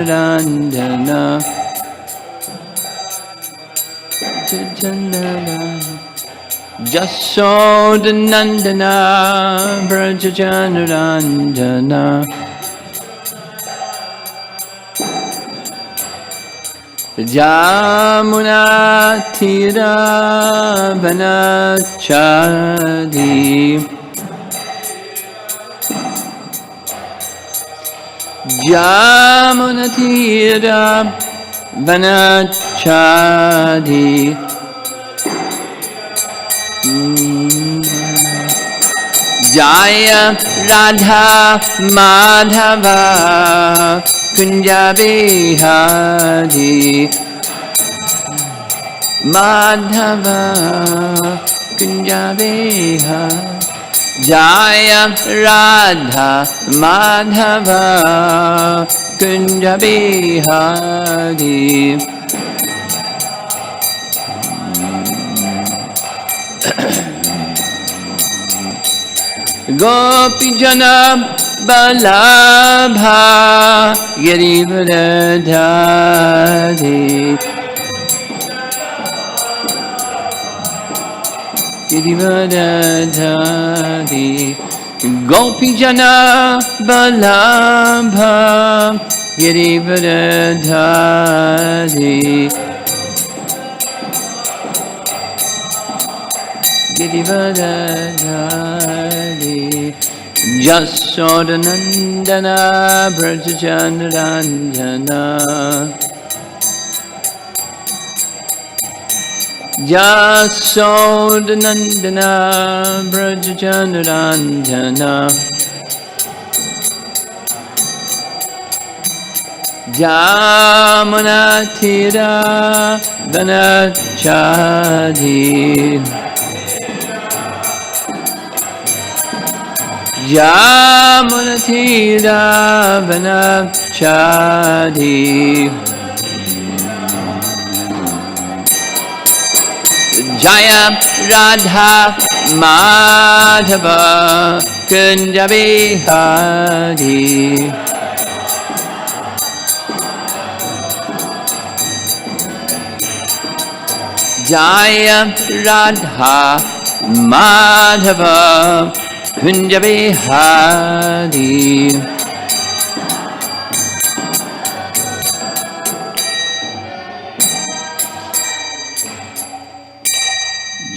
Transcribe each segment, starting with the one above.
Randana Jasodhanandana Brajajanarandana Jamuna Tira Vanachadi Jamuna Tira Vanachadi Jaya Radha Madhava Kunja Bihari Madhava Kunja Bihari Jaya Radha Madhava Kunja Bihari Gopi Jana Balabha Girivardhari Girivardhari Gopi Jana Balabha Girivardhari Girivardhari Jasodhanandana Brajajanarandana Jasodhanandana Brajajanarandana Jamuna Tira Vanachadi Jamuna Tira Vanachadi Jaya Radha Madhava Kunja Bihari Jaya Radha Madhava Kunja Bihari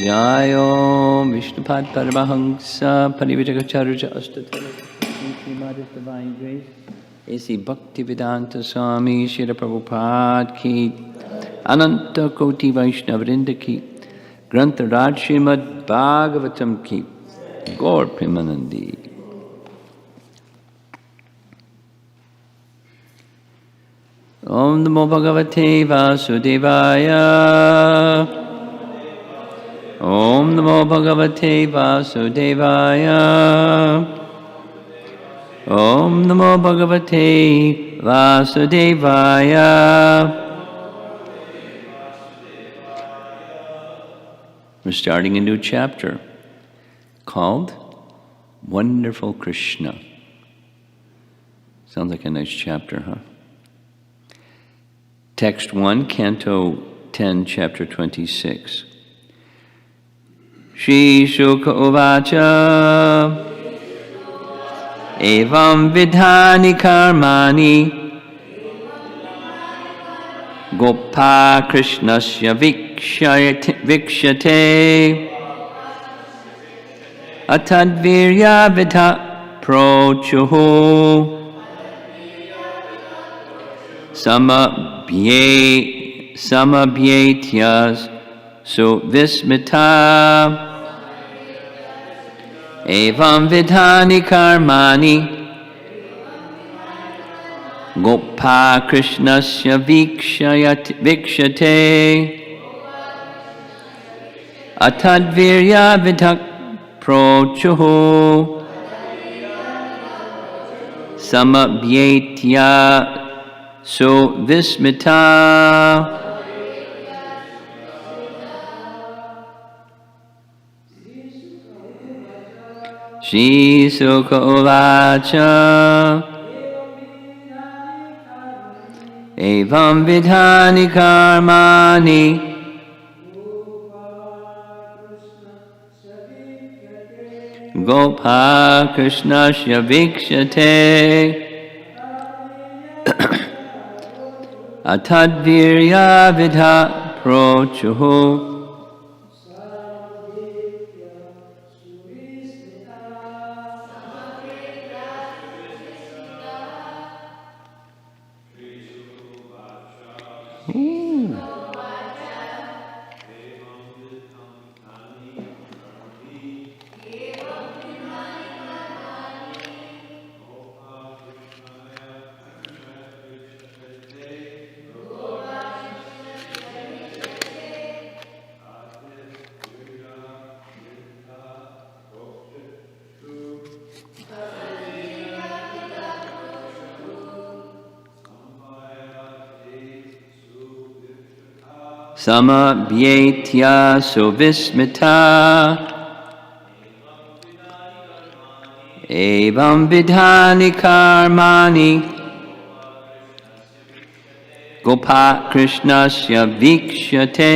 Jayo Vishnupad Paramahamsa Parivitakacharya Astatara Srimad Divine Grace A.C. Bhaktivedanta Swami Srila Prabhupada Ki Ananta Koti Vaishnavrinda Ki Grantha Raj Srimad Bhagavatam Ki Gaur Premanandi. Om Namo Bhagavate Vasudevaya. Om Namo Bhagavate Vasudevaya. Om Namo Bhagavate Vasudevaya. We're starting a new chapter called Wonderful Krishna. Sounds like a nice chapter, huh? Text 1, Canto 10, Chapter 26. Shri Shuka Uvacha Evam Vidhani Karmani Gopa Krishnasya Vikshate Atadvirya Vidha Prochuhu Samabhyetyas Suvismita Evam Vidhani Karmani Gopa Krishnasya Vikshate Atadvirya Vidha Prochuhu Samabhyetya Suvismita Shri Sukha Uvacha Evam vidhani karmani Gopa Krishnasya vikshate Atadvirya vidha prochuhu Sama bhyetya suvismita Evam vidhani karmani Gopa Krishnasya vikshate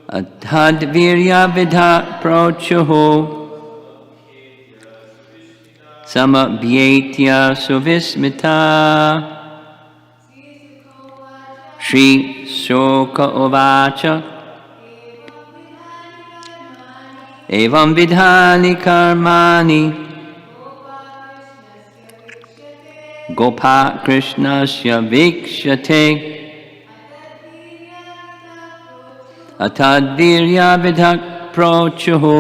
Atadvirya vidha prochuhu Sama bhyetya suvismita Shri Shoka Uvacha Evam vidhani karmani Gopa Krishnasya vikshate Atadvirya vidhak prochuhu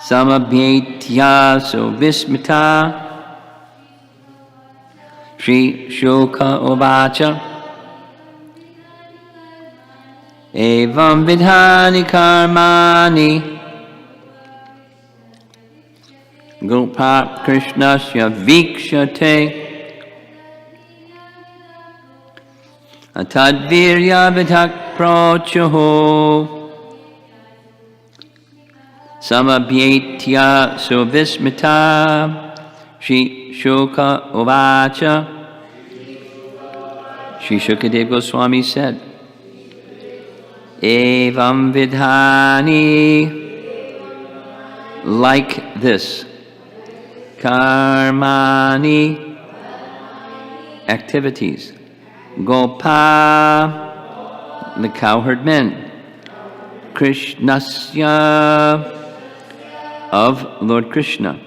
Samabhyetya suvismita Shri Shoka Uvacha Evam vidhani karmani Gopa Krishnasya vikshate Atadvirya vidhak prochuhu Samabhyetya suvismita Shri Shoka Uvacha Shri Shukadeva Goswami said, Evam vidhani, like this, karmani, activities, Gopa, the cowherd men, Krishnasya, of Lord Krishna,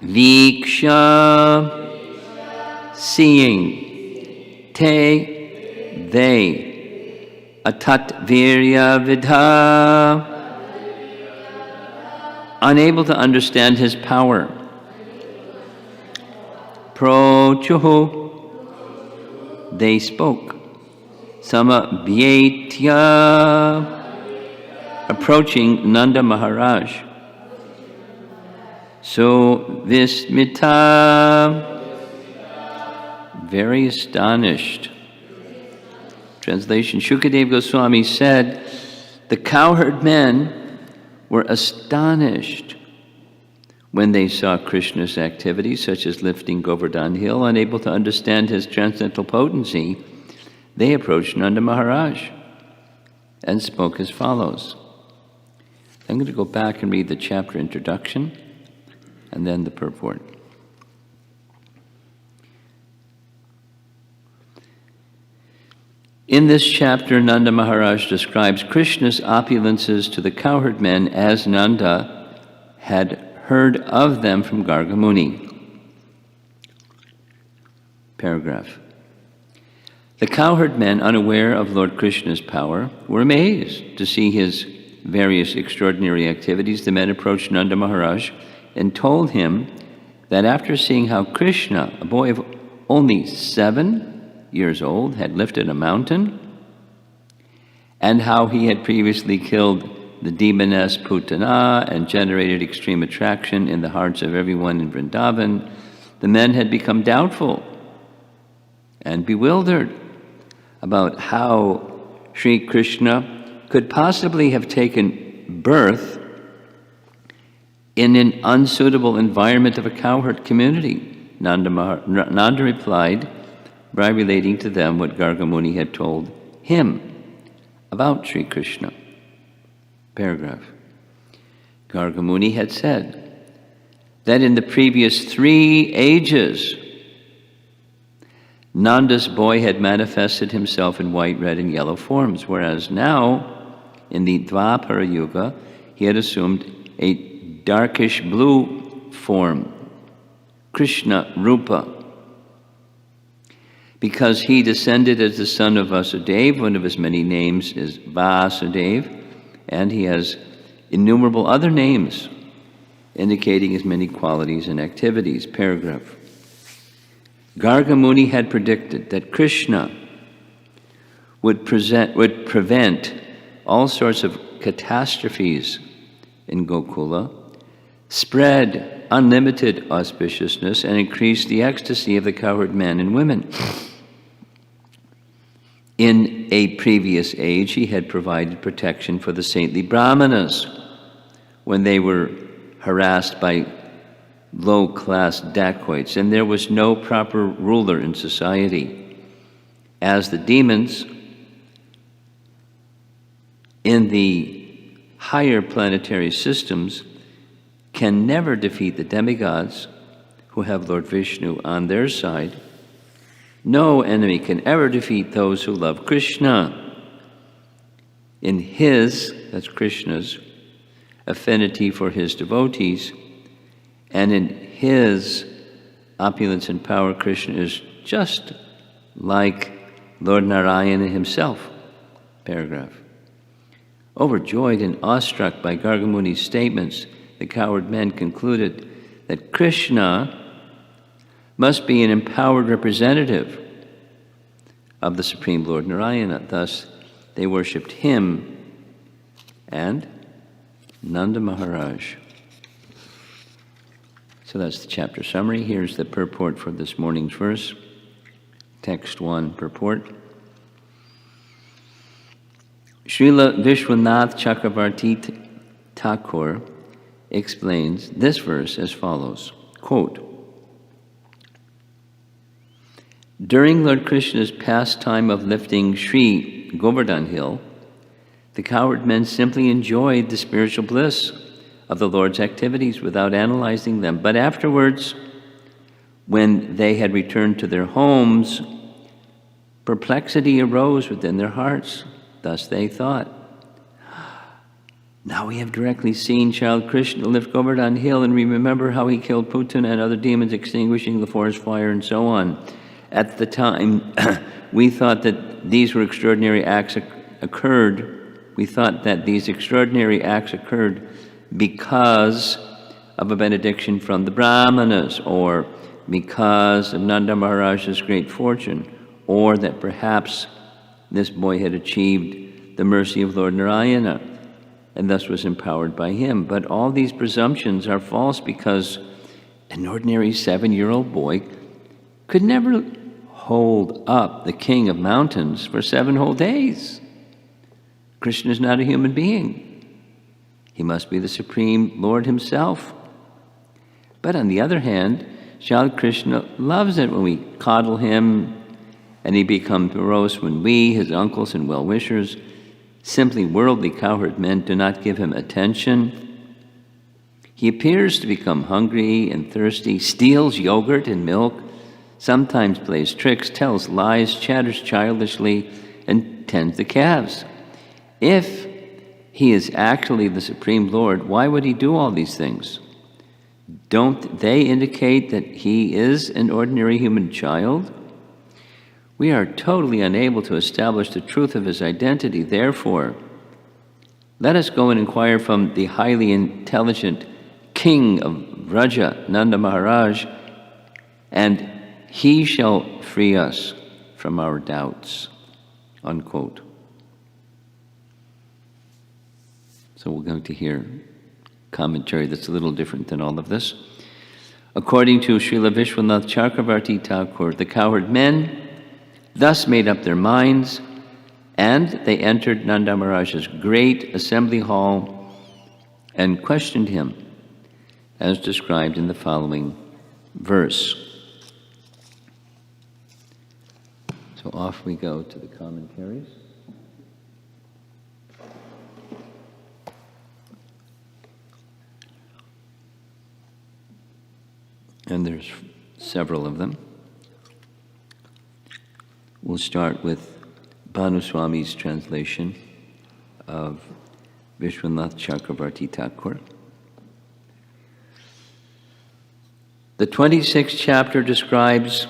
Viksha, seeing, Te, they, Atat Virya Vidha, unable to understand his power. Prochuhu, they spoke. Sama Bhyetya, approaching Nanda Maharaj. So Vismita, very astonished. Translation, Shukadeva Goswami said, the cowherd men were astonished when they saw Krishna's activities, such as lifting Govardhan Hill. Unable to understand his transcendental potency, they approached Nanda Maharaj and spoke as follows. I'm going to go back and read the chapter introduction and then the purport. In this chapter, Nanda Maharaj describes Krishna's opulences to the cowherd men as Nanda had heard of them from Garga Muni. Paragraph. The cowherd men, unaware of Lord Krishna's power, were amazed to see his various extraordinary activities. The men approached Nanda Maharaj and told him that after seeing how Krishna, a boy of only 7 years old, had lifted a mountain, and how he had previously killed the demoness Putana and generated extreme attraction in the hearts of everyone in Vrindavan, the men had become doubtful and bewildered about how Sri Krishna could possibly have taken birth in an unsuitable environment of a cowherd community? Nanda replied by relating to them what Garga Muni had told him about Sri Krishna. Paragraph. Garga Muni had said that in the previous 3 ages, Nanda's boy had manifested himself in white, red, and yellow forms, whereas now, in the Dvapara Yuga, he had assumed a darkish blue form, Krishna Rupa. Because he descended as the son of Vasudeva, one of his many names is Vasudeva, and he has innumerable other names indicating his many qualities and activities. Paragraph. Garga Muni had predicted that Krishna would prevent all sorts of catastrophes in Gokula, spread unlimited auspiciousness, and increase the ecstasy of the cowherd men and women. In a previous age, he had provided protection for the saintly Brahmanas when they were harassed by low-class dacoits, and there was no proper ruler in society, as the demons in the higher planetary systems can never defeat the demigods who have Lord Vishnu on their side. No enemy can ever defeat those who love Krishna in his, that's Krishna's, affinity for his devotees, and in his opulence and power. Krishna is just like Lord Narayana himself. Paragraph. Overjoyed and awestruck by Garga Muni's statements, the cowherd men concluded that Krishna must be an empowered representative of the Supreme Lord Narayana. Thus, they worshipped him and Nanda Maharaj. So that's the chapter summary. Here's the purport for this morning's verse. Text 1, purport. Srila Vishwanath Chakravarti Thakur explains this verse as follows, quote, during Lord Krishna's pastime of lifting Sri Govardhan Hill, the cowherd men simply enjoyed the spiritual bliss of the Lord's activities without analyzing them. But afterwards, when they had returned to their homes, perplexity arose within their hearts. Thus they thought, now we have directly seen child Krishna lift Govardhan Hill, and we remember how he killed Putana and other demons, extinguishing the forest fire and so on. At the time, we thought that these were extraordinary acts occurred. We thought that these extraordinary acts occurred because of a benediction from the Brahmanas, or because of Nanda Maharaj's great fortune, or that perhaps this boy had achieved the mercy of Lord Narayana and thus was empowered by him. But all these presumptions are false, because an ordinary 7-year-old boy could never hold up the king of mountains for 7 whole days. Krishna is not a human being. He must be the Supreme Lord himself. But on the other hand, child Krishna loves it when we coddle him, and he becomes morose when we, his uncles and well-wishers, simply worldly cowherd men, do not give him attention. He appears to become hungry and thirsty, steals yogurt and milk, sometimes plays tricks, tells lies, chatters childishly, and tends the calves. If he is actually the Supreme Lord, why would he do all these things? Don't they indicate that he is an ordinary human child? We are totally unable to establish the truth of his identity. Therefore, let us go and inquire from the highly intelligent king of Vraja, Nanda Maharaj, and he shall free us from our doubts. Unquote. So we're going to hear commentary that's a little different than all of this. According to Srila Vishwanath Chakravarti Thakur, the cowherd men thus made up their minds, and they entered Nanda Maharaj's great assembly hall and questioned him. as described in the following verse. So off we go to the commentaries. And there's several of them. We'll start with Bhanu Swami's translation of Vishwanath Chakravarti Thakur. The 26th chapter describes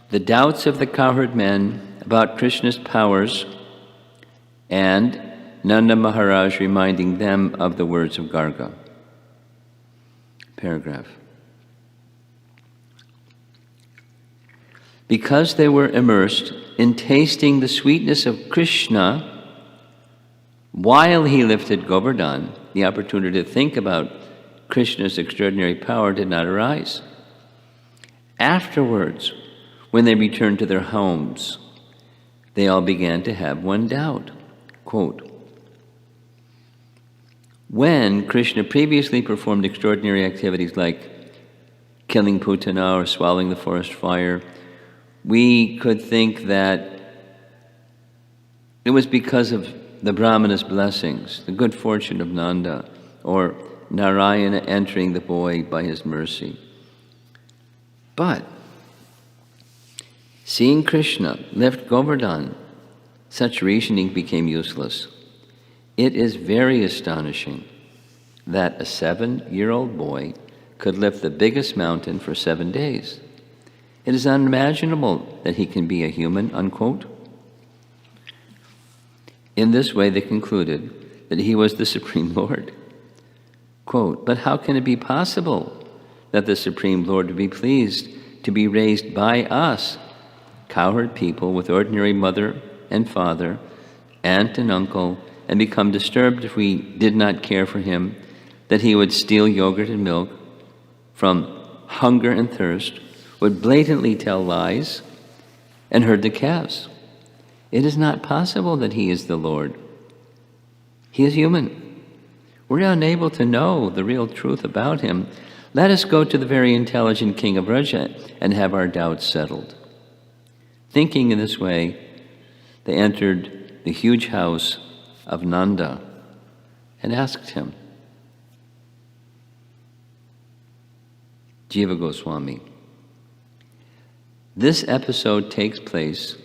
the doubts of the cowherd men about Krishna's powers and Nanda Maharaj reminding them of the words of Garga. Paragraph. Because they were immersed in tasting the sweetness of Krishna while he lifted Govardhan, the opportunity to think about Krishna's extraordinary power did not arise. Afterwards, when they returned to their homes, they all began to have one doubt. Quote, when Krishna previously performed extraordinary activities like killing Putana or swallowing the forest fire, we could think that it was because of the Brahmana's blessings, the good fortune of Nanda, or Narayana entering the boy by his mercy. But seeing Krishna lift Govardhan, such reasoning became useless. It is very astonishing that a 7-year-old boy could lift the biggest mountain for 7 days. It is unimaginable that he can be a human, unquote. In this way, they concluded that he was the Supreme Lord. Quote, but how can it be possible that the Supreme Lord would be pleased to be raised by us, cowherd people with ordinary mother and father, aunt and uncle, and become disturbed if we did not care for him, that he would steal yogurt and milk from hunger and thirst, would blatantly tell lies, and herd the calves? It is not possible that he is the Lord. He is human. We're unable to know the real truth about him. Let us go to the very intelligent king of Vraja and have our doubts settled. Thinking in this way, they entered the huge house of Nanda and asked him. Jiva Goswami. This episode takes place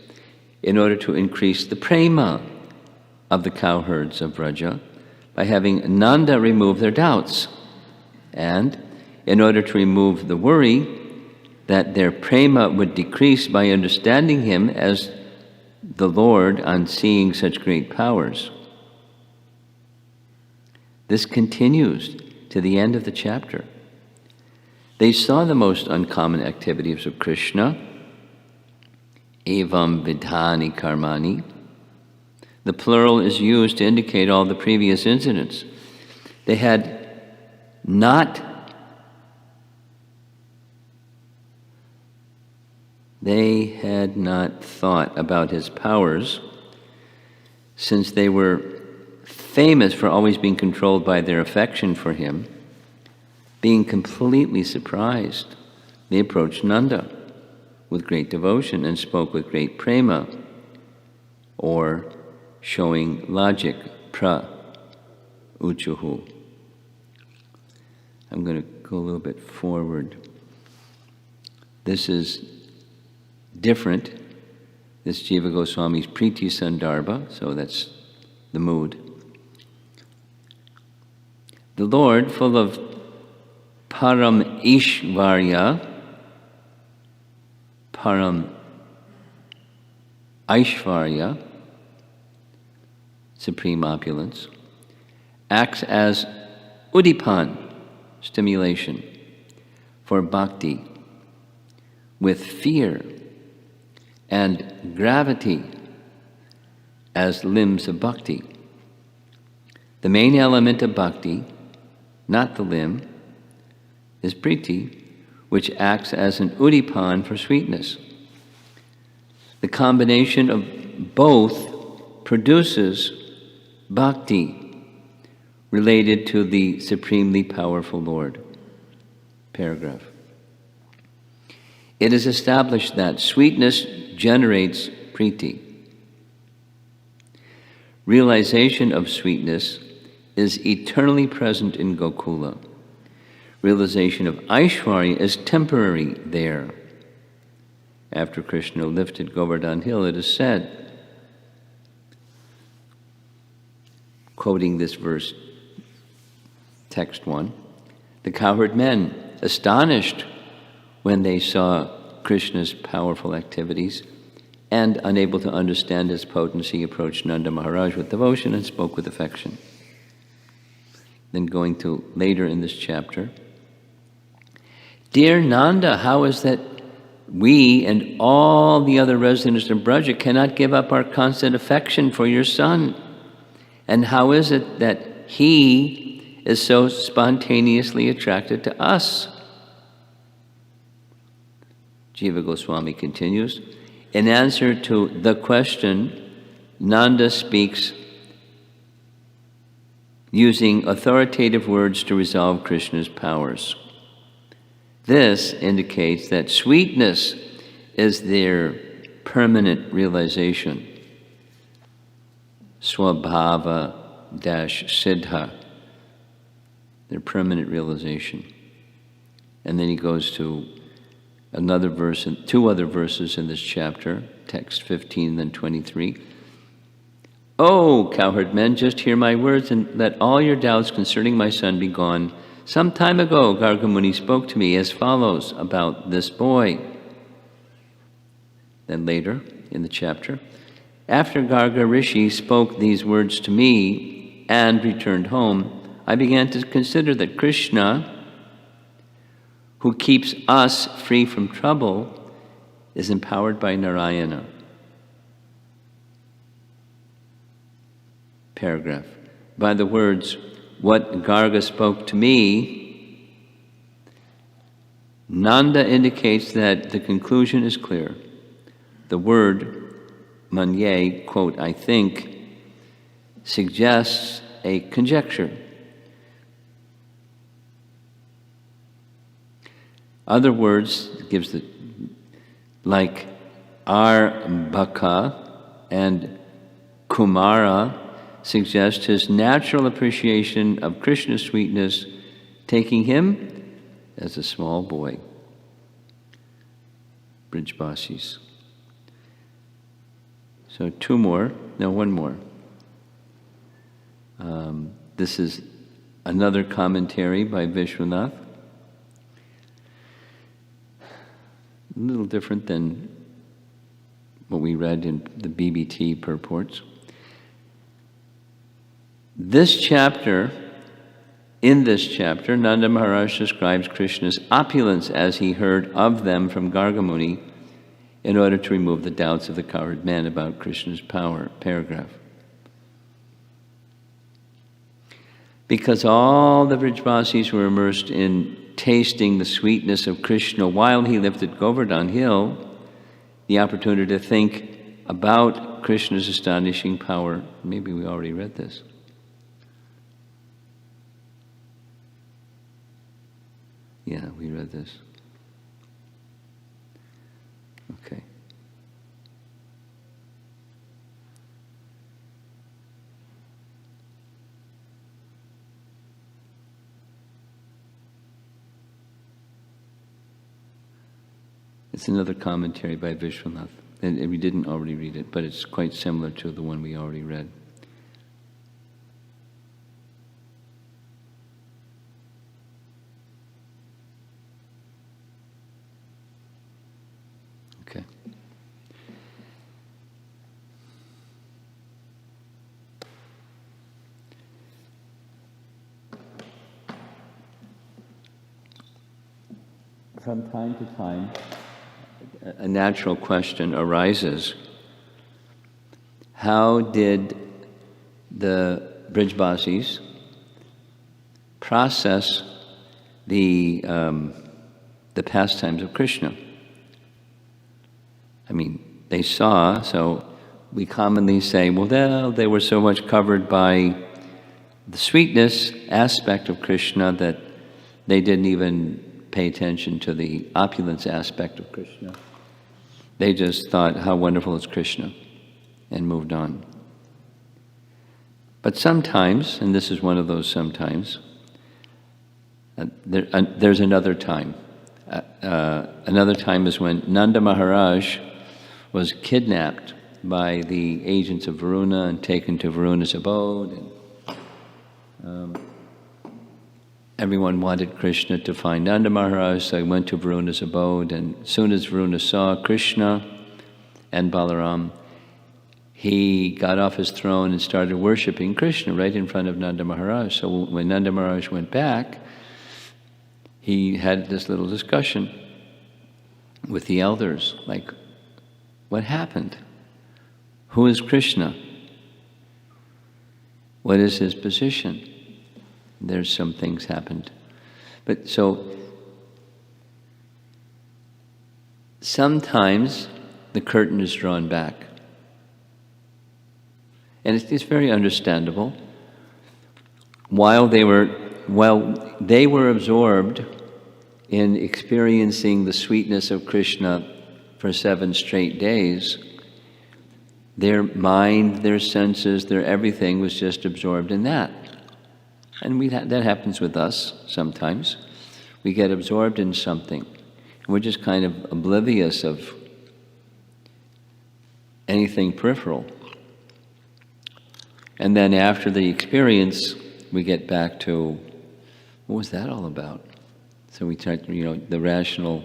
in order to increase the prema of the cowherds of Vraja by having Nanda remove their doubts, and in order to remove the worry that their prema would decrease by understanding him as the Lord on seeing such great powers. This continues to the end of the chapter. They saw the most uncommon activities of Krishna, evam vidhani karmani. The plural is used to indicate all the previous incidents. They had not thought about his powers, since they were famous for always being controlled by their affection for him. Being completely surprised, they approached Nanda with great devotion and spoke with great prema, or showing logic, pra uchuhu. I'm going to go a little bit forward. This is different. This Jiva Goswami's Priti Sandarbha, so that's the mood. The Lord, full of Param Aishvarya, supreme opulence, acts as udipan, stimulation, for bhakti, with fear and gravity as limbs of bhakti. The main element of bhakti, not the limb, is priti, which acts as an udipan for sweetness. The combination of both produces bhakti related to the supremely powerful Lord. Paragraph. It is established that sweetness generates priti. Realization of sweetness is eternally present in Gokula. Realization of Aishwarya is temporary there. After Krishna lifted Govardhan Hill, it is said, quoting this verse, text 1, the cowherd men, astonished when they saw Krishna's powerful activities and unable to understand his potency, approached Nanda Maharaj with devotion and spoke with affection. Then going to later in this chapter, Dear Nanda, how is that we and all the other residents of Braja cannot give up our constant affection for your son? And how is it that he is so spontaneously attracted to us? Jiva Goswami continues, in answer to the question, Nanda speaks using authoritative words to resolve Krishna's powers. This indicates that sweetness is their permanent realization. Swabhava-siddha, their permanent realization. And then he goes to another verse, and two other verses in this chapter, text 15 and then 23. Oh, cowherd men, just hear my words and let all your doubts concerning my son be gone. Some time ago, Garga Muni spoke to me as follows about this boy. Then later in the chapter, after Garga Rishi spoke these words to me and returned home, I began to consider that Krishna, who keeps us free from trouble, is empowered by Narayana. Paragraph. By the words, what Garga spoke to me, Nanda indicates that the conclusion is clear. The word manye, quote, I think, suggests a conjecture. Other words gives the, like Arbaka and Kumara, suggest his natural appreciation of Krishna's sweetness, taking him as a small boy. Brijbasis. So one more. This is another commentary by Vishwanath. A little different than what we read in the BBT purports. In this chapter, Nanda Maharaj describes Krishna's opulence as he heard of them from Garga Muni in order to remove the doubts of the cowherd men about Krishna's power. Paragraph. Because all the Brijbasis were immersed in tasting the sweetness of Krishna while he lifted Govardhan Hill, the opportunity to think about Krishna's astonishing power. Maybe we already read this. Yeah, we read this. Okay. It's another commentary by Vishwanath. And we didn't already read it, but it's quite similar to the one we already read. Okay. From time to time, a natural question arises. How did the Brijbasis process the pastimes of Krishna? I mean, they saw, so we commonly say, well, they were so much covered by the sweetness aspect of Krishna that they didn't even pay attention to the opulence aspect of Krishna. They just thought, how wonderful is Krishna, and moved on. But sometimes, and this is one of those sometimes, there's another time. Another time is when Nanda Maharaj was kidnapped by the agents of Varuna and taken to Varuna's abode. And, everyone wanted Krishna to find Nanda Maharaj, so he went to Varuna's abode. And as soon as Varuna saw Krishna and Balaram, he got off his throne and started worshiping Krishna right in front of Nanda Maharaj. So when Nanda Maharaj went back, he had this little discussion with the elders, like, what happened? Who is Krishna? What is his position? There's some things happened. But so, sometimes the curtain is drawn back. And it's very understandable. While they were absorbed in experiencing the sweetness of Krishna for 7 straight days, their mind, their senses, their everything was just absorbed in that. And that happens with us sometimes. We get absorbed in something. And we're just kind of oblivious of anything peripheral. And then after the experience, we get back to, what was that all about? So we start, the rational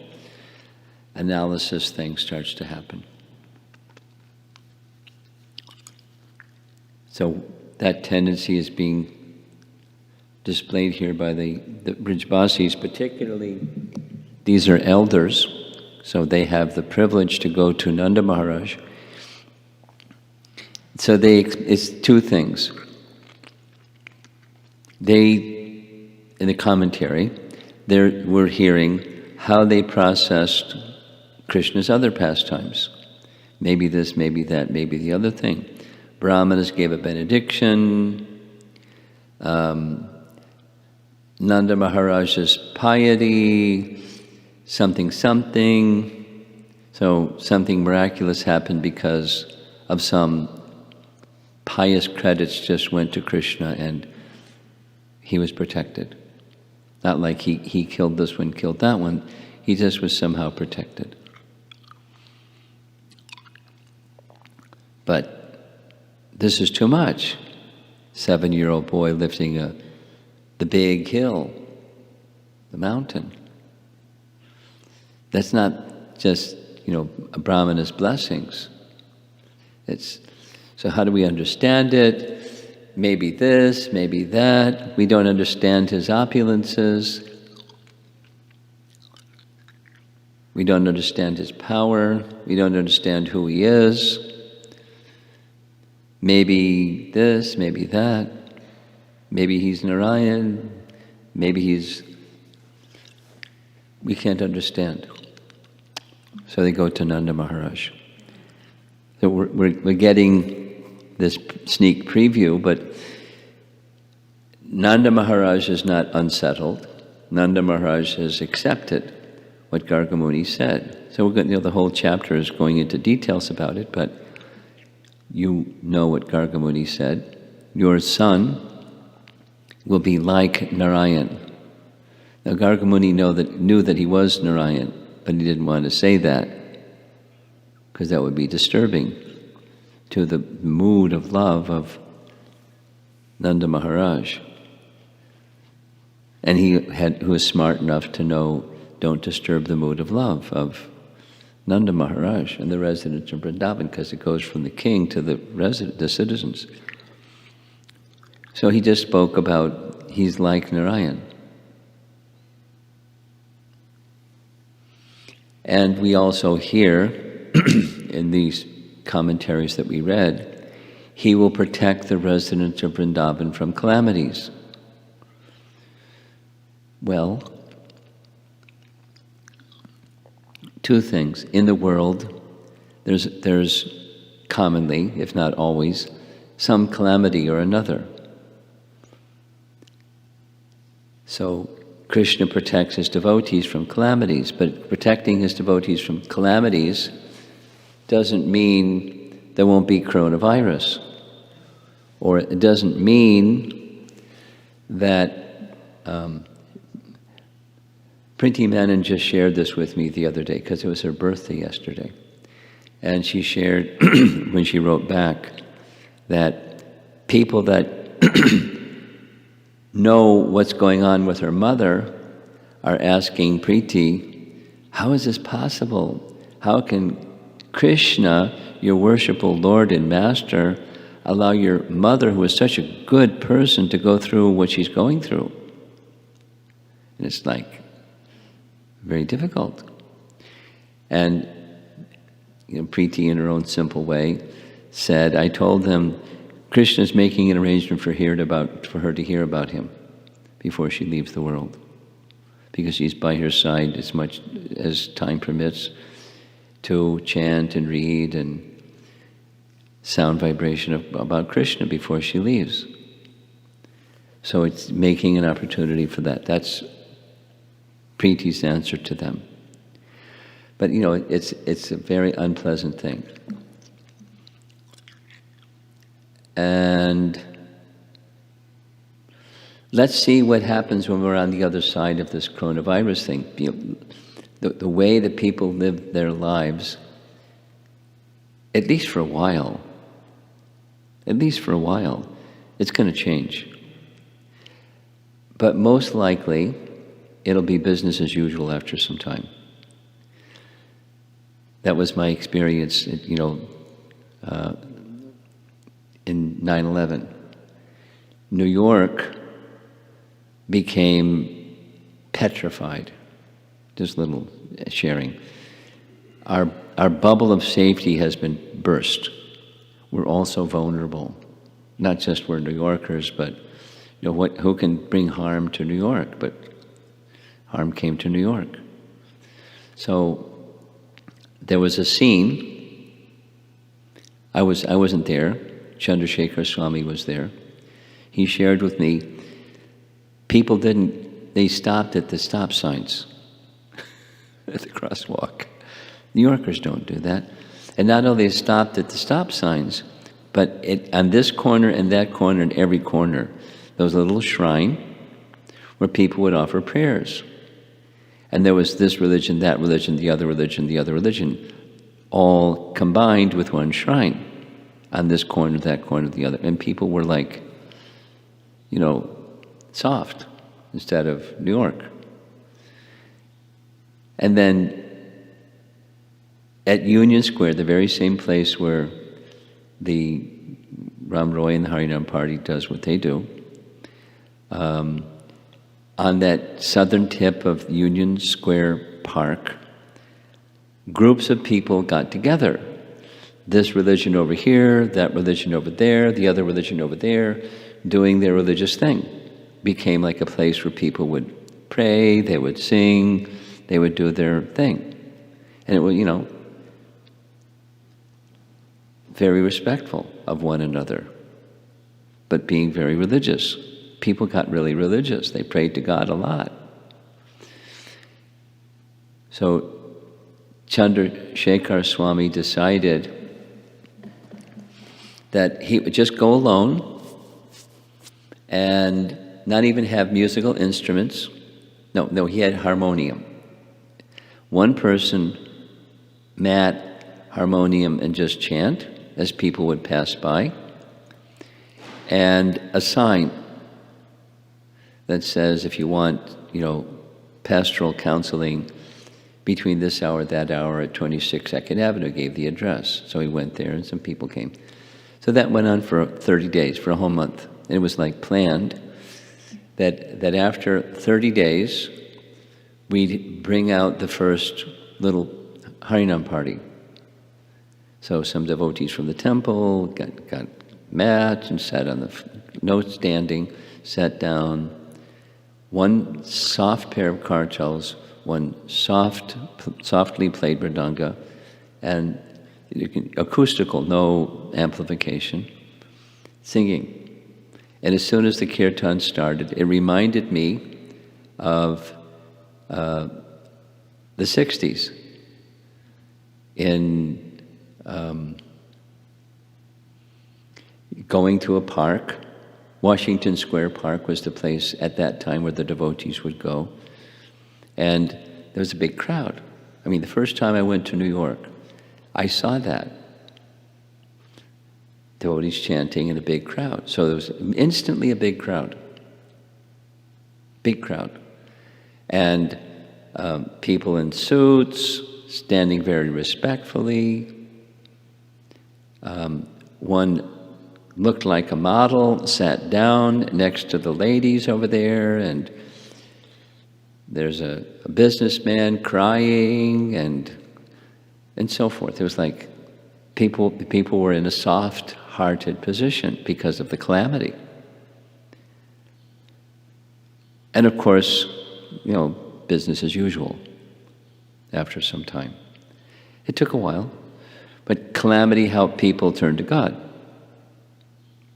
analysis thing starts to happen. So that tendency is being displayed here by the Brijbasis, particularly these are elders, so they have the privilege to go to Nanda Maharaj. So it's 2 things. In the commentary, we're hearing how they processed Krishna's other pastimes. Maybe this, maybe that, maybe the other thing. Brahmanas gave a benediction. Nanda Maharaj's piety, something. So something miraculous happened because of some pious credits just went to Krishna and he was protected. Not like he killed this one, killed that one. He just was somehow protected. But this is too much. 7-year-old boy lifting the big hill, the mountain. That's not just, a Brahmana's blessings. So how do we understand it? Maybe this, maybe that. We don't understand his opulences. We don't understand his power. We don't understand who he is. Maybe this, maybe that. Maybe he's Narayan. Maybe we can't understand. So they go to Nanda Maharaj. So we're getting this sneak preview, but Nanda Maharaj is not unsettled. Nanda Maharaj has accepted what Garga Muni said. So the whole chapter is going into details about it, but you know what Garga Muni said. Your son will be like Narayan. Now Garga Muni knew that he was Narayan, but he didn't want to say that because that would be disturbing to the mood of love of Nanda Maharaj. And he was smart enough to know, don't disturb the mood of love of Nanda Maharaj and the residents of Vrindavan, because it goes from the king to the citizens. So he just spoke about he's like Narayan. And we also hear in these commentaries that we read, he will protect the residents of Vrindavan from calamities. Well, 2 things. In the world, there's commonly, if not always, some calamity or another. So Krishna protects his devotees from calamities, but protecting his devotees from calamities doesn't mean there won't be coronavirus, or it doesn't mean that Printi Menon just shared this with me the other day because it was her birthday yesterday. And she shared, when she wrote back, that people that know what's going on with her mother are asking Priti, how is this possible? How can Krishna, your worshipful Lord and Master, allow your mother, who is such a good person, to go through what she's going through? And it's like very difficult. And Priti, in her own simple way, said, I told them Krishna's making an arrangement for her to hear about him before she leaves the world, because he's by her side as much as time permits to chant and read and sound vibration about Krishna before she leaves. So it's making an opportunity for that. That's Priti's answer to them. But it's a very unpleasant thing. And let's see what happens when we're on the other side of this coronavirus thing. The way that people live their lives, at least for a while, it's going to change. But most likely, it'll be business as usual after some time. That was my experience, in 9/11. New York became petrified. Just a little sharing. Our bubble of safety has been burst. We're also vulnerable. Not just we're New Yorkers, but who can bring harm to New York? But harm came to New York. So there was a scene. I wasn't there. Chandrasekhar Swami was there. He shared with me, they stopped at the stop signs, at the crosswalk. New Yorkers don't do that. And not only they stopped at the stop signs, but on this corner and that corner and every corner, there was a little shrine where people would offer prayers. And there was this religion, that religion, the other religion, all combined with one shrine on this corner, that corner, the other. And people were like, soft instead of New York. And then at Union Square, the very same place where the Ram Roy and the Harinam Party does what they do, on that southern tip of Union Square Park, groups of people got together. This religion over here, that religion over there, the other religion over there, doing their religious thing. Became like a place where people would pray, they would sing, they would do their thing. And it was, very respectful of one another, but being very religious. People got really religious. They prayed to God a lot. So Chandrasekhar Swami decided that he would just go alone and not even have musical instruments. No, he had harmonium. One person, mat, harmonium, and just chant as people would pass by, and a sign that says, if you want, pastoral counseling between this hour, that hour at 26 2nd Avenue, gave the address. So he went there and some people came. So that went on for 30 days, for a whole month. And it was like planned that after 30 days, we'd bring out the first little Harinam party. So some devotees from the temple got mats and sat on no standing, sat down. One soft pair of kartals, one softly played mridanga, and acoustical, no amplification, singing. And as soon as the kirtan started, it reminded me of the 60s in going to a park. Washington Square Park was the place at that time where the devotees would go. And there was a big crowd. I mean, the first time I went to New York, I saw that. Devotees chanting in a big crowd. So there was instantly a big crowd. Big crowd. And people in suits, standing very respectfully. One looked like a model, sat down next to the ladies over there, and there's a businessman crying and so forth. It was like people were in a soft-hearted position because of the calamity. And of course, business as usual after some time. It took a while, but calamity helped people turn to God.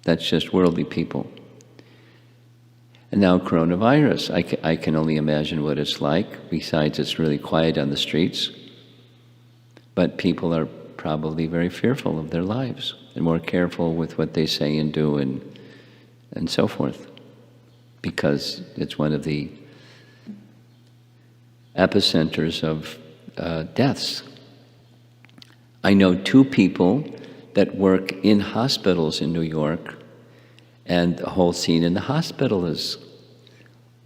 That's just worldly people. And now coronavirus, I can only imagine what it's like. Besides, it's really quiet on the streets. But people are probably very fearful of their lives and more careful with what they say and do and so forth, because it's one of the epicenters of deaths. I know 2 people that work in hospitals in New York, and the whole scene in the hospital is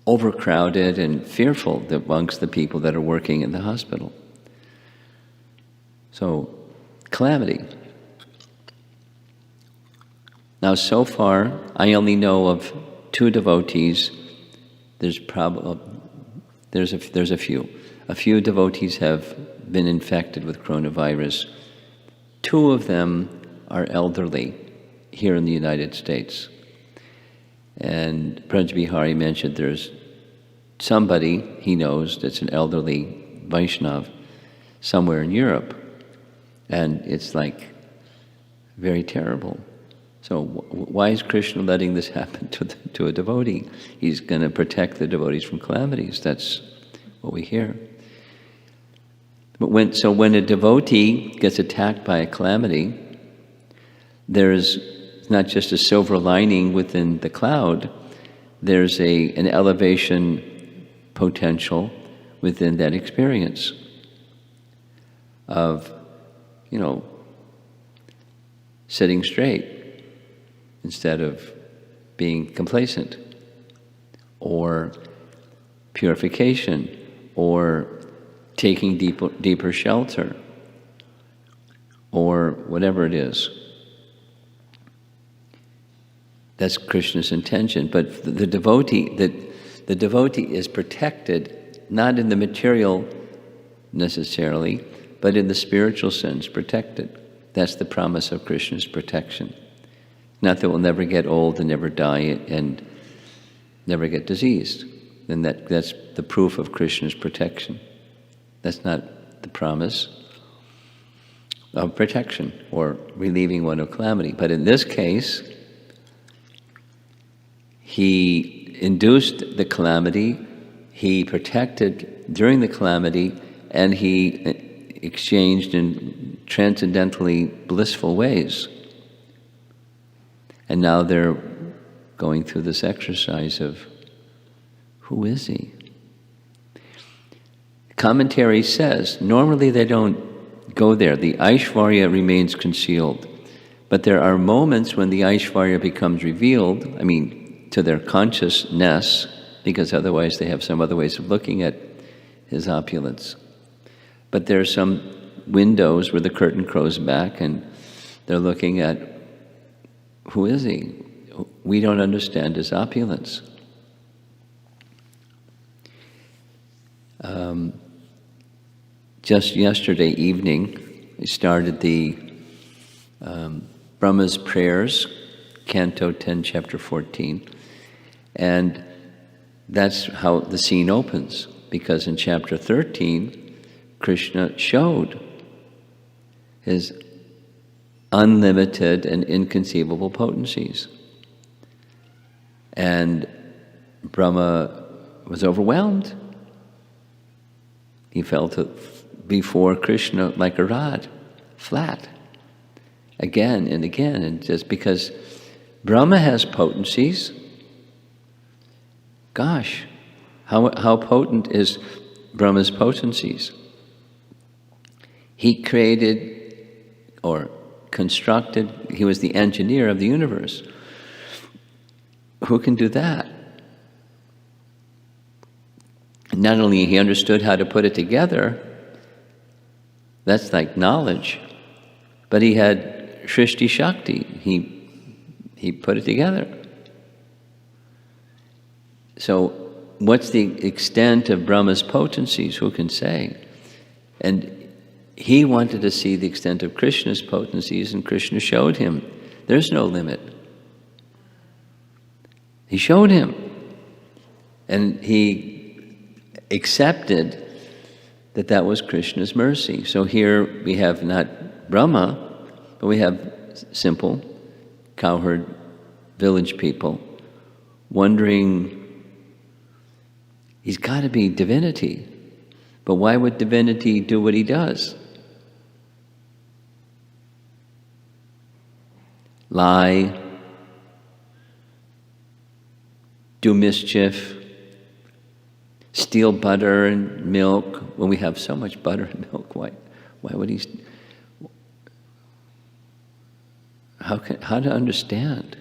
overcrowded and fearful amongst the people that are working in the hospital. So, calamity. Now, so far, I only know of 2 devotees. There's a few. A few devotees have been infected with coronavirus. 2 of them are elderly here in the United States. And Praj Bihari mentioned there's somebody he knows that's an elderly Vaishnav somewhere in Europe. And it's like very terrible. So why is Krishna letting this happen to a devotee? He's going to protect the devotees from calamities. That's what we hear. But when a devotee gets attacked by a calamity, there's not just a silver lining within the cloud, there's an elevation potential within that experience of, sitting straight instead of being complacent, or purification, or taking deeper shelter, or whatever it is. That's Krishna's intention. But the devotee is protected, not in the material necessarily, but in the spiritual sense, protected. That's the promise of Krishna's protection. Not that we'll never get old and never die and never get diseased. Then that's the proof of Krishna's protection. That's not the promise of protection or relieving one of calamity. But in this case, he induced the calamity, he protected during the calamity, and he exchanged in transcendently blissful ways. And now they're going through this exercise of, who is he? Commentary says, normally they don't go there. The Aishvarya remains concealed. But there are moments when the Aishvarya becomes revealed, to their consciousness, because otherwise they have some other ways of looking at his opulence. But there are some windows where the curtain goes back and they're looking at, who is he? We don't understand his opulence. Just yesterday evening, I started the Brahma's Prayers, Canto 10, Chapter 14, and that's how the scene opens, because in Chapter 13, Krishna showed his unlimited and inconceivable potencies. And Brahma was overwhelmed. He fell before Krishna like a rod, flat, again and again. And just because Brahma has potencies, gosh, how potent is Brahma's potencies? He created or constructed, he was the engineer of the universe. Who can do that? Not only he understood how to put it together, that's like knowledge, but he had Shrishti Shakti. He put it together. So what's the extent of Brahma's potencies? Who can say? And he wanted to see the extent of Krishna's potencies, and Krishna showed him there's no limit. He showed him. And he accepted that was Krishna's mercy. So here we have not Brahma, but we have simple cowherd village people wondering, he's got to be divinity. But why would divinity do what he does? Lie, do mischief, steal butter and milk. When we have so much butter and milk, why would he? How to understand?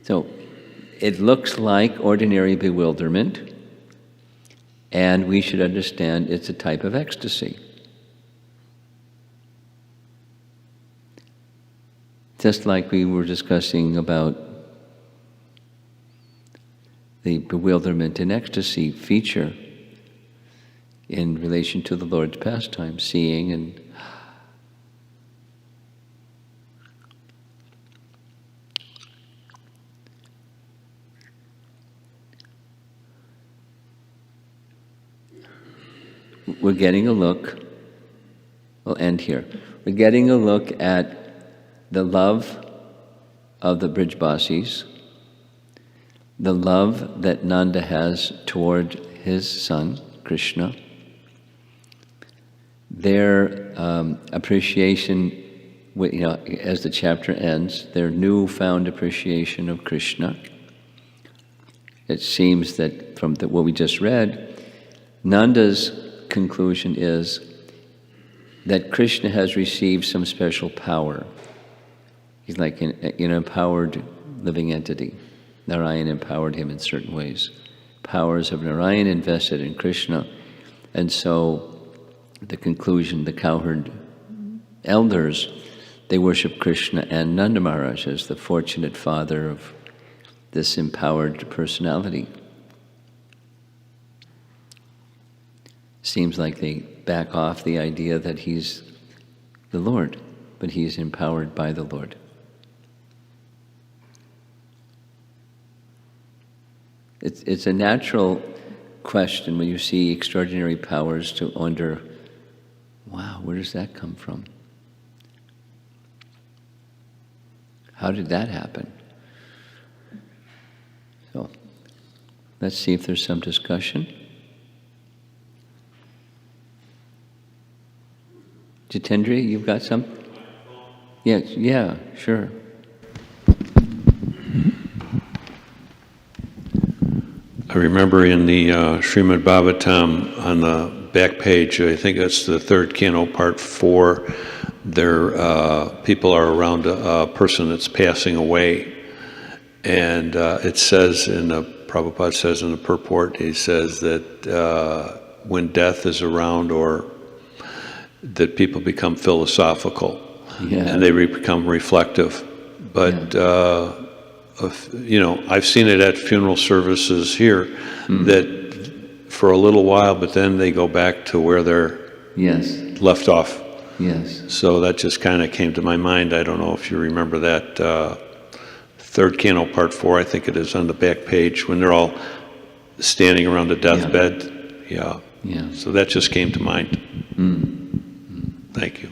So it looks like ordinary bewilderment, and we should understand it's a type of ecstasy. Just like we were discussing about the bewilderment and ecstasy feature in relation to the Lord's pastime, seeing and we're getting a look, we'll end here, we're getting a look at the love of the Brijbasis, the love that Nanda has toward his son, Krishna, their appreciation, as the chapter ends, their newfound appreciation of Krishna. It seems that from what we just read, Nanda's conclusion is that Krishna has received some special power. He's like an empowered living entity. Narayan empowered him in certain ways. Powers of Narayan invested in Krishna. And so the conclusion, the cowherd elders, they worship Krishna and Nanda Maharaj as the fortunate father of this empowered personality. Seems like they back off the idea that he's the Lord, but he's empowered by the Lord. It's a natural question when you see extraordinary powers to wonder, wow, where does that come from? How did that happen? So, let's see if there's some discussion. Jitendra, you've got some? Yes, yeah, sure. I remember in the Srimad Bhagavatam on the back page, I think that's the third canto, part 4, there people are around a person that's passing away. And it says, Prabhupada says in the purport, he says that when death is around, or that people become philosophical, and they become reflective. But I've seen it at funeral services here, that for a little while, but then they go back to where they're left off. Yes. So that just kind of came to my mind. I don't know if you remember that third canto, part 4, I think it is, on the back page, when they're all standing around the deathbed. Yeah. So that just came to mind. Thank you.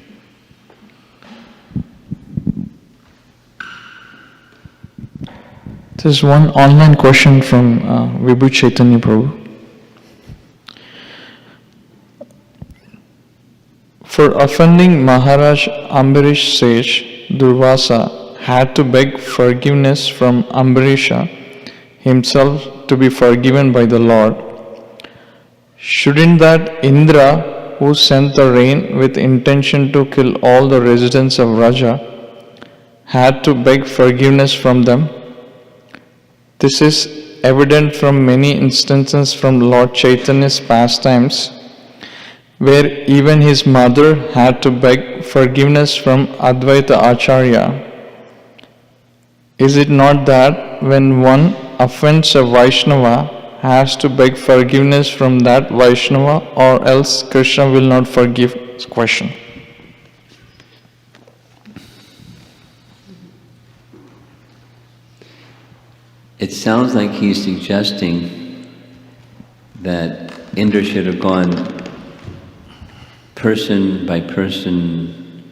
There's one online question from Vibhu Chaitanya Prabhu. For offending Maharaj, Ambarish sage Durvasa had to beg forgiveness from Ambarisha himself to be forgiven by the Lord. Shouldn't that Indra, who sent the rain with intention to kill all the residents of Raja, had to beg forgiveness from them? This is evident from many instances from Lord Chaitanya's pastimes, where even his mother had to beg forgiveness from Advaita Acharya. Is it not that when one offends a Vaishnava, has to beg forgiveness from that Vaishnava, or else Krishna will not forgive? Question. It sounds like he's suggesting that Indra should have gone person by person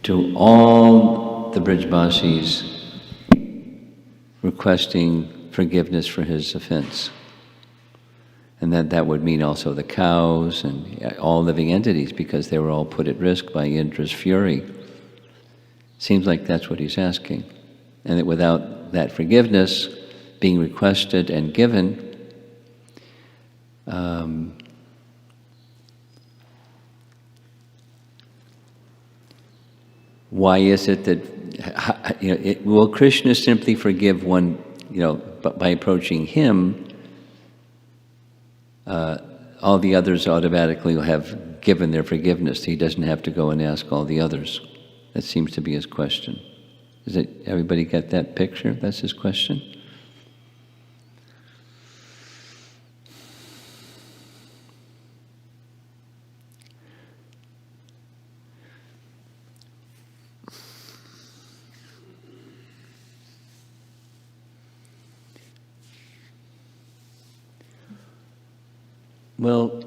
to all the Brijbasis requesting forgiveness for his offense. And that would mean also the cows and all living entities, because they were all put at risk by Indra's fury. Seems like that's what he's asking. And that without that forgiveness being requested and given, why is it that, will Krishna simply forgive one, by approaching him, all the others automatically will have given their forgiveness. He doesn't have to go and ask all the others. That seems to be his question. Everybody get that picture? That's his question? Well,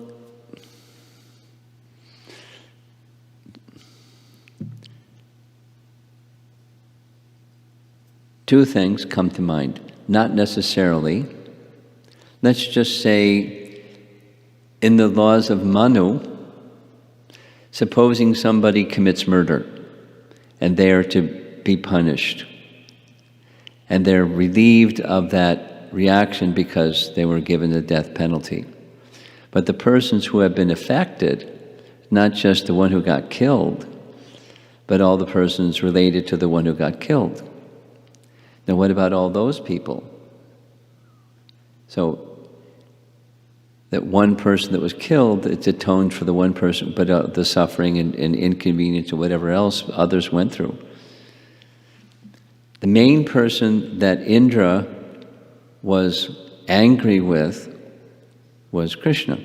two things come to mind. Not necessarily. Let's just say, in the laws of Manu, supposing somebody commits murder and they are to be punished, and they're relieved of that reaction because they were given the death penalty. But the persons who have been affected, not just the one who got killed, but all the persons related to the one who got killed. Now what about all those people? So that one person that was killed, it's atoned for the one person, but the suffering and inconvenience or whatever else others went through. The main person that Indra was angry with was Krishna.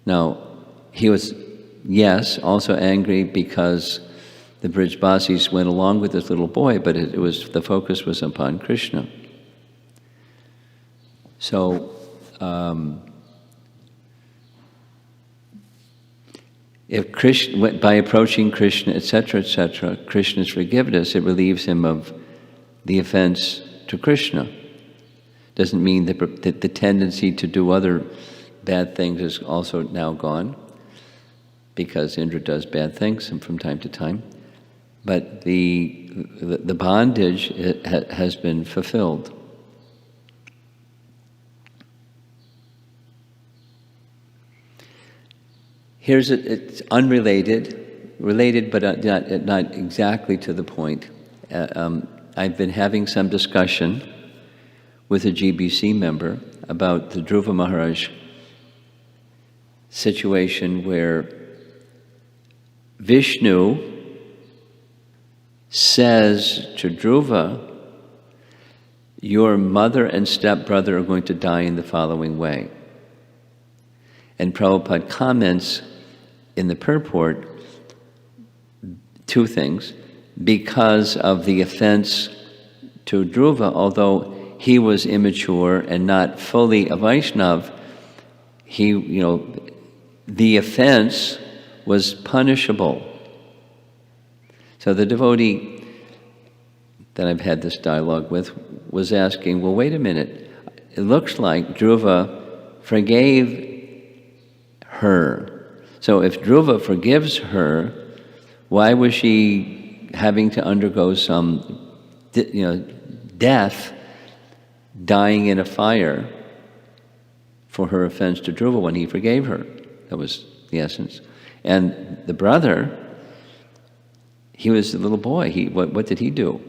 Now, he was, yes, also angry because the Brijbasis went along with this little boy, but the focus was upon Krishna. So, if Krishna, by approaching Krishna, etc., Krishna's forgiveness, it relieves him of the offense to Krishna. Doesn't mean that the tendency to do other bad things is also now gone, because Indra does bad things from time to time. But the bondage has been fulfilled. It's unrelated, related but not exactly to the point. I've been having some discussion with a GBC member about the Dhruva Maharaj situation, where Vishnu says to Dhruva, your mother and stepbrother are going to die in the following way. And Prabhupada comments in the purport two things. Because of the offense to Dhruva, although he was immature and not fully a Vaishnav, the offense was punishable. So the devotee that I've had this dialogue with was asking, well, wait a minute. It looks like Dhruva forgave her. So if Dhruva forgives her, why was she having to undergo some, death, dying in a fire for her offense to Dhruva when he forgave her? That was the essence. And the brother, he was a little boy. What did he do?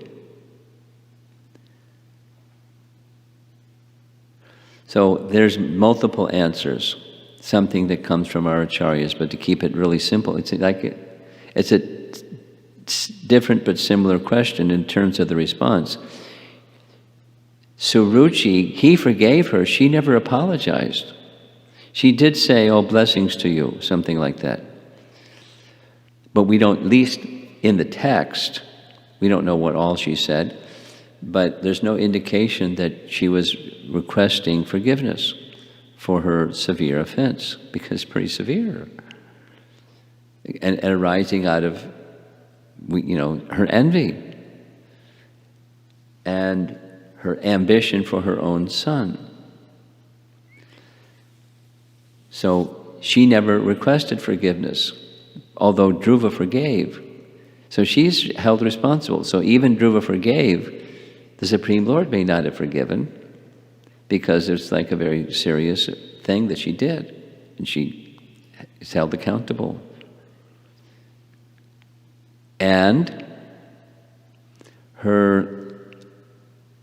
So there's multiple answers, something that comes from our acharyas, but to keep it really simple, it's a different but similar question in terms of the response. Suruchi, he forgave her, she never apologized. She did say, oh, blessings to you, something like that. But we don't, at least in the text, we don't know what all she said, but there's no indication that she was requesting forgiveness for her severe offense, because it's pretty severe. And arising out of, her envy and her ambition for her own son. So she never requested forgiveness, although Dhruva forgave. So she's held responsible. So even Dhruva forgave, the Supreme Lord may not have forgiven, because it's like a very serious thing that she did, and she is held accountable. And her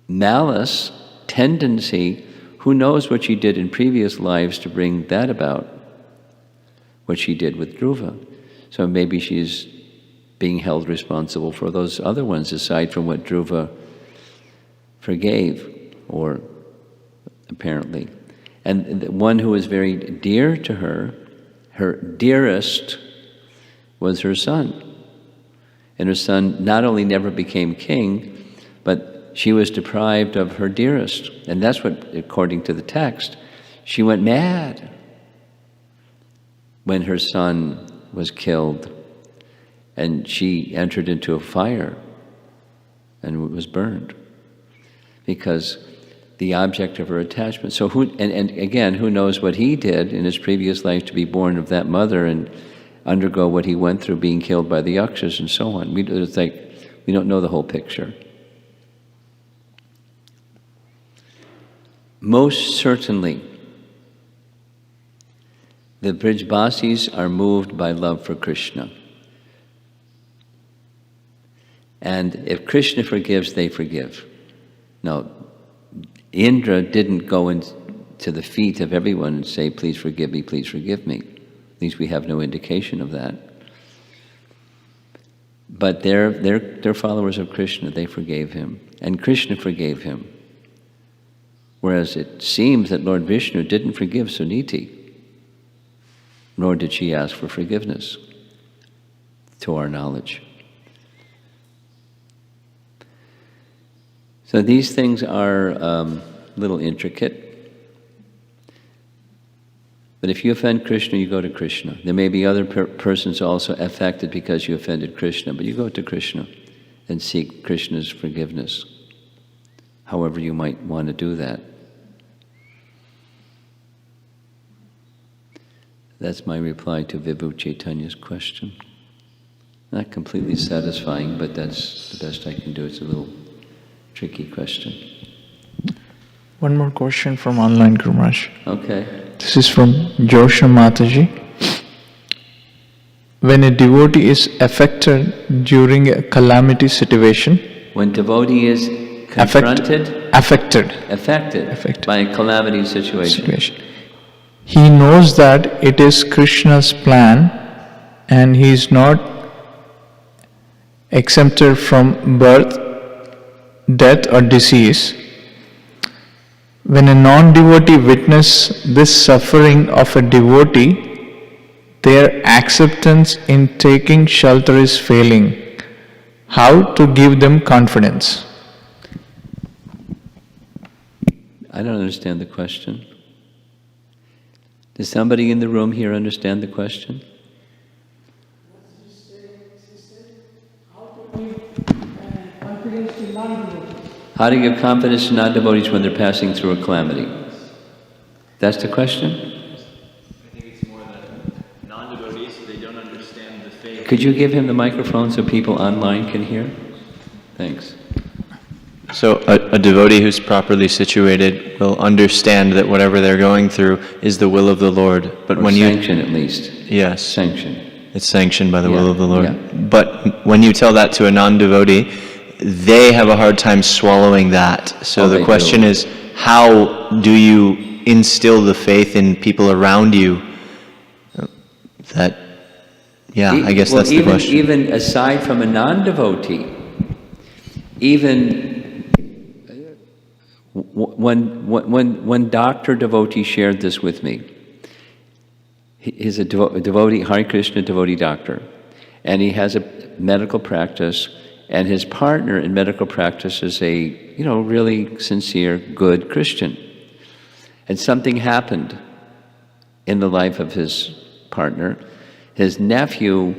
malice tendency, who knows what she did in previous lives to bring that about, what she did with Dhruva. So maybe she's being held responsible for those other ones, aside from what Dhruva forgave, or apparently. And the one who was very dear to her, her dearest, was her son. And her son not only never became king, but she was deprived of her dearest. And that's what, according to the text, she went mad when her son was killed, and she entered into a fire and was burned, because the object of her attachment. So and again, who knows what he did in his previous life to be born of that mother and undergo what he went through, being killed by the Yakshas and so on. It's like we don't know the whole picture. Most certainly, the Brijbasis are moved by love for Krishna. And if Krishna forgives, they forgive. Now, Indra didn't go into the feet of everyone and say, please forgive me, please forgive me. At least we have no indication of that. But they're followers of Krishna, they forgave him. And Krishna forgave him. Whereas it seems that Lord Vishnu didn't forgive Suniti, nor did she ask for forgiveness, to our knowledge. So these things are a little intricate. But if you offend Krishna, you go to Krishna. There may be other persons also affected because you offended Krishna, but you go to Krishna and seek Krishna's forgiveness, however you might want to do that. That's my reply to Vibhu Chaitanya's question. Not completely satisfying, but that's the best I can do. It's a little tricky question. One more question from online, Guru Maharaj. Okay. This is from Josha Mataji. When a devotee is affected during a calamity situation, when devotee is confronted, affected by a calamity situation, he knows that it is Krishna's plan and he is not exempted from birth, death or disease. When a non-devotee witnesses this suffering of a devotee, their acceptance in taking shelter is failing. How to give them confidence? I don't understand the question. Does somebody in the room here understand the question? How to give confidence to non How to give confidence to non-devotees when they're passing through a calamity? That's the question? I think it's more that non-devotees, they don't understand the faith. Could you give him the microphone so people online can hear? Thanks. So a devotee who's properly situated will understand that whatever they're going through is the will of the Lord. But Or when sanction, at least. Yes, Sanction. it's sanctioned by the will of the Lord. Yeah. But when you tell that to a non-devotee, they have a hard time swallowing that. So the question is, how do you instill the faith in people around you? That, yeah, I guess that's the question. Even aside from a non-devotee, even when Dr. Devotee shared this with me, he's a devotee, Hare Krishna devotee doctor, and he has a medical practice, and his partner in medical practice is a, really sincere, good Christian. And something happened in the life of his partner. His nephew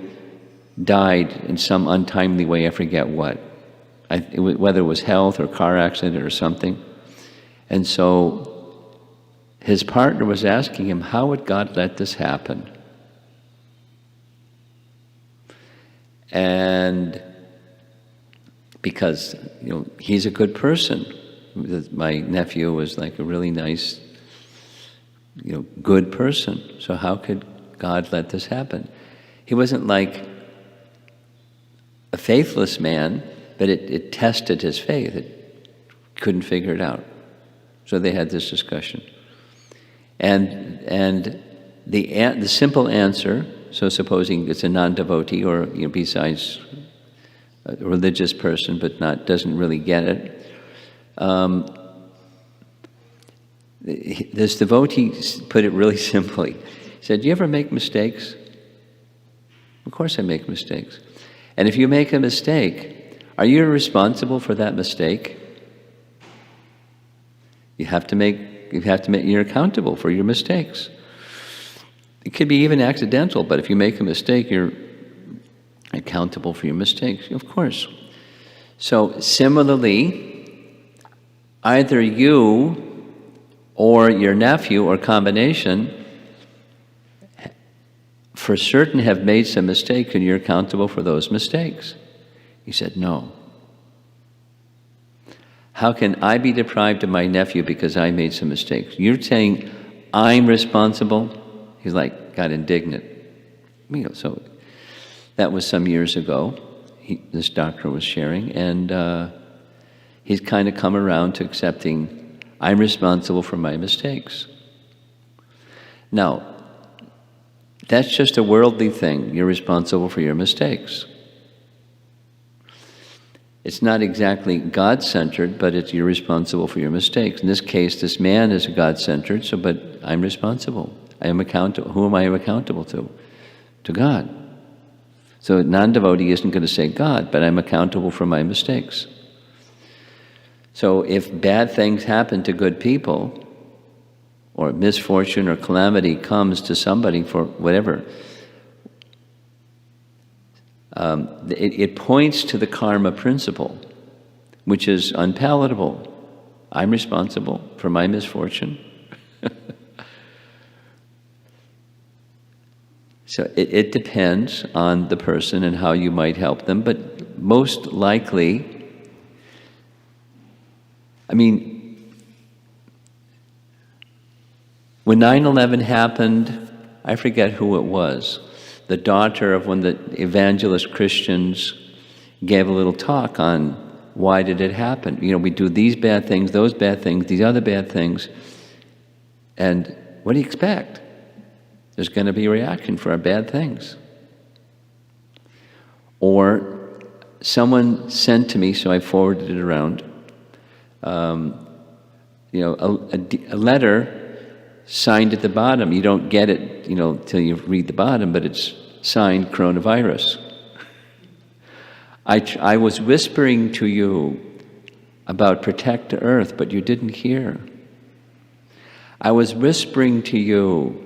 died in some untimely way, I forget what. Whether it was health or car accident or something. And so his partner was asking him, how would God let this happen? And because, he's a good person. My nephew was like a really nice, good person. So how could God let this happen? He wasn't like a faithless man, but it tested his faith. It couldn't figure it out. So they had this discussion. And the simple answer, so supposing it's a non-devotee or besides a religious person but doesn't really get it, this devotee put it really simply. He said, "Do you ever make mistakes?" "Of course I make mistakes." "And if you make a mistake, are you responsible for that mistake?" You're accountable for your mistakes. It could be even accidental, but if you make a mistake, you're accountable for your mistakes, of course. So similarly, either you or your nephew or combination for certain have made some mistakes and you're accountable for those mistakes. He said, "No. How can I be deprived of my nephew because I made some mistakes? You're saying I'm responsible?" He's like, got indignant. So that was some years ago. This doctor was sharing, and he's kind of come around to accepting I'm responsible for my mistakes. Now, that's just a worldly thing. You're responsible for your mistakes. It's not exactly God-centered, but you're responsible for your mistakes. In this case, this man is God-centered, but I'm responsible. I am accountable. Who am I accountable to? To God. So a non-devotee isn't going to say God, but I'm accountable for my mistakes. So if bad things happen to good people, or misfortune or calamity comes to somebody for whatever, it points to the karma principle, which is unpalatable. I'm responsible for my misfortune. So it depends on the person and how you might help them, but most likely, when 9/11 happened, I forget who it was. The daughter of one of the evangelist Christians gave a little talk on why did it happen. We do these bad things, those bad things, these other bad things, and what do you expect? There's going to be a reaction for our bad things. Or someone sent to me, so I forwarded it around, a letter signed at the bottom. You don't get it, till you read the bottom, but it's signed coronavirus. I was whispering to you about protect the earth, but you didn't hear. I was whispering to you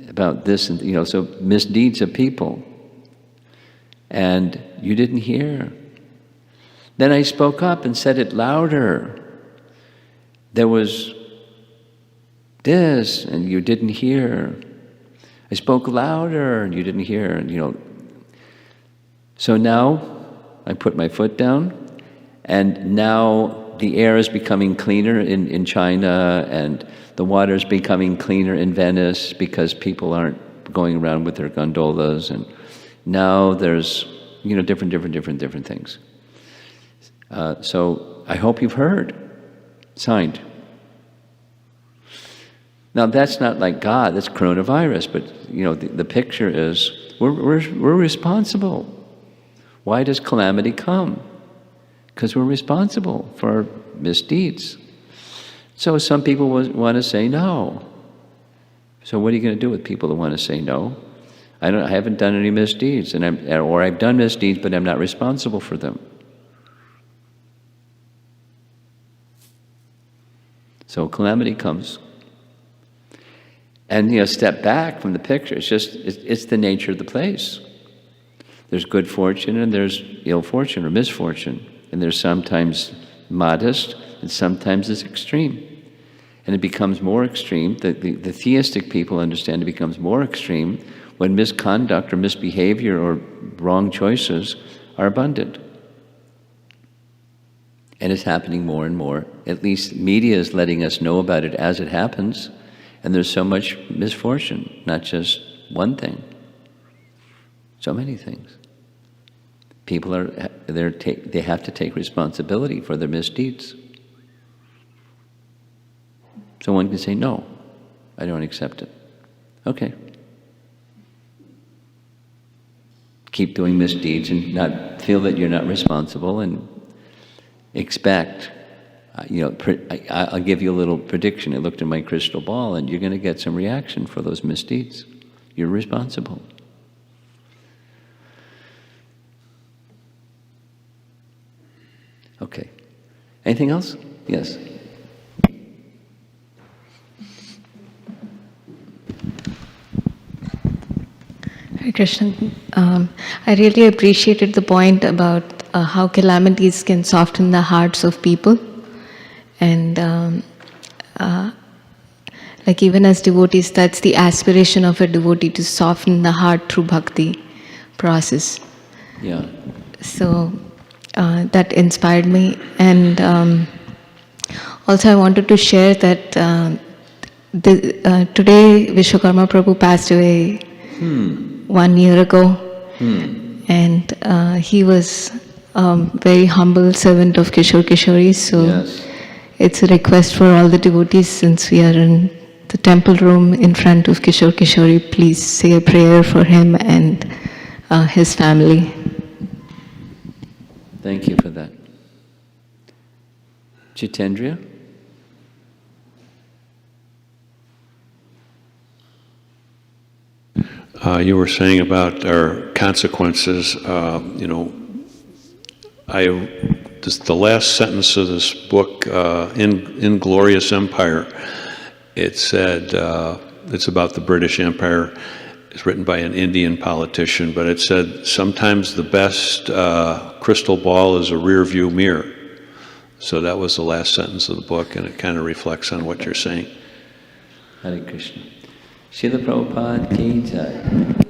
about this, and so misdeeds of people, and you didn't hear. Then I spoke up and said it louder. There was this, and you didn't hear. I spoke louder, and you didn't hear, and So now I put my foot down, and now the air is becoming cleaner in China, and the water is becoming cleaner in Venice because people aren't going around with their gondolas, and now there's different things. So I hope you've heard. Signed. Now that's not like God, that's coronavirus, but the picture is we're responsible. Why does calamity come? Because we're responsible for our misdeeds. So some people want to say no. So what are you going to do with people that want to say no? I haven't done any misdeeds, or I've done misdeeds, but I'm not responsible for them. So calamity comes. And step back from the picture. It's the nature of the place. There's good fortune and there's ill fortune or misfortune. And there's sometimes modest and sometimes it's extreme. And it becomes more extreme. The theistic people understand it becomes more extreme when misconduct or misbehavior or wrong choices are abundant. And it's happening more and more. At least media is letting us know about it as it happens. And there's so much misfortune, not just one thing. So many things. People they have to take responsibility for their misdeeds. So one can say, no, I don't accept it. Okay. Keep doing misdeeds and not feel that you're not responsible and expect. I'll give you a little prediction. I looked in my crystal ball and you're going to get some reaction for those misdeeds. You're responsible. Okay. Anything else? Yes. Hare Krishna. I really appreciated the point about how calamities can soften the hearts of people. And like even as devotees, that's the aspiration of a devotee, to soften the heart through bhakti process. Yeah. So that inspired me. And also I wanted to share that today Vishwakarma Prabhu passed away 1 year ago. And he was very humble servant of Kishore Kishori. So Yes. It's a request for all the devotees, since we are in the temple room in front of Kishore Kishori, please say a prayer for him and his family. Thank you for that. Jitendra? You were saying about our consequences, the last sentence of this book, Inglorious Empire, it said, it's about the British Empire. It's written by an Indian politician, but it said, sometimes the best crystal ball is a rear view mirror. So that was the last sentence of the book, and it kind of reflects on what you're saying. Hare Krishna. Srila Prabhupada ki jai.